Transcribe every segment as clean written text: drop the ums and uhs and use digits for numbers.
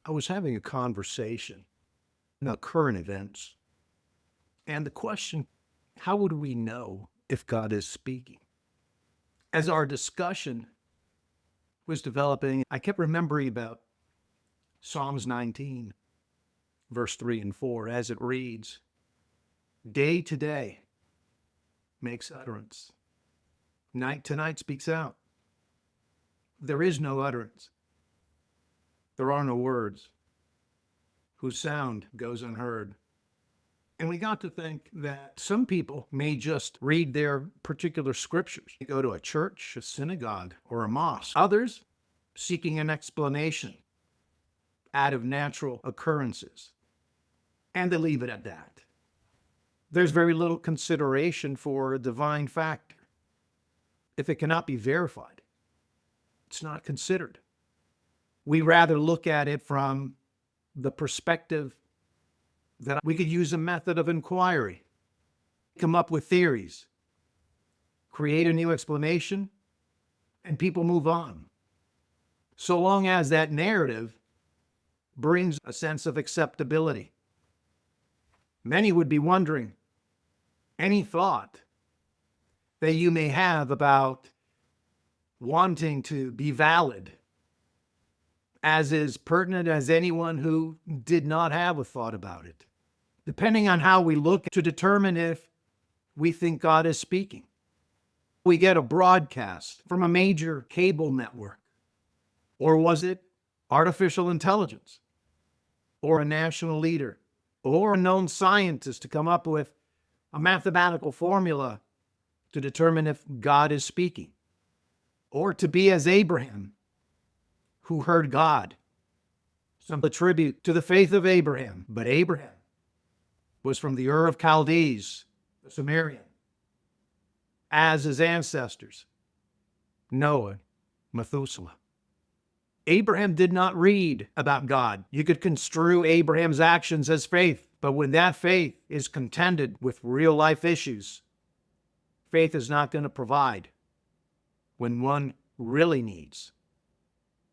I was having a conversation about current events, and the question, how would we know if God is speaking? As our discussion was developing, I kept remembering about Psalms 19, verse 3 and 4, as it reads, day to day makes utterance. Night to night speaks out. There is no utterance. There are no words whose sound goes unheard. And we got to think that some people may just read their particular scriptures. They go to a church, a synagogue, or a mosque. Others seeking an explanation out of natural occurrences. And they leave it at that. There's very little consideration for a divine factor. If it cannot be verified, it's not considered. We rather look at it from the perspective that we could use a method of inquiry, come up with theories, create a new explanation, and people move on. So long as that narrative brings a sense of acceptability. Many would be wondering, any thought that you may have about wanting to be valid, as is pertinent as anyone who did not have a thought about it, depending on how we look to determine if we think God is speaking. We get a broadcast from a major cable network, or was it artificial intelligence, or a national leader, or a known scientist to come up with a mathematical formula to determine if God is speaking, or to be as Abraham, who heard God. Some attribute to the faith of Abraham, but Abraham was from the Ur of Chaldees, the Sumerian, as his ancestors, Noah, Methuselah. Abraham did not read about God. You could construe Abraham's actions as faith, but when that faith is contended with real life issues, faith is not going to provide when one really needs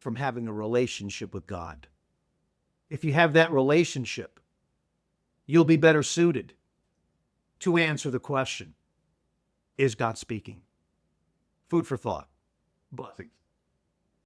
from having a relationship with God. If you have that relationship, you'll be better suited to answer the question, is God speaking? Food for thought. Blessings.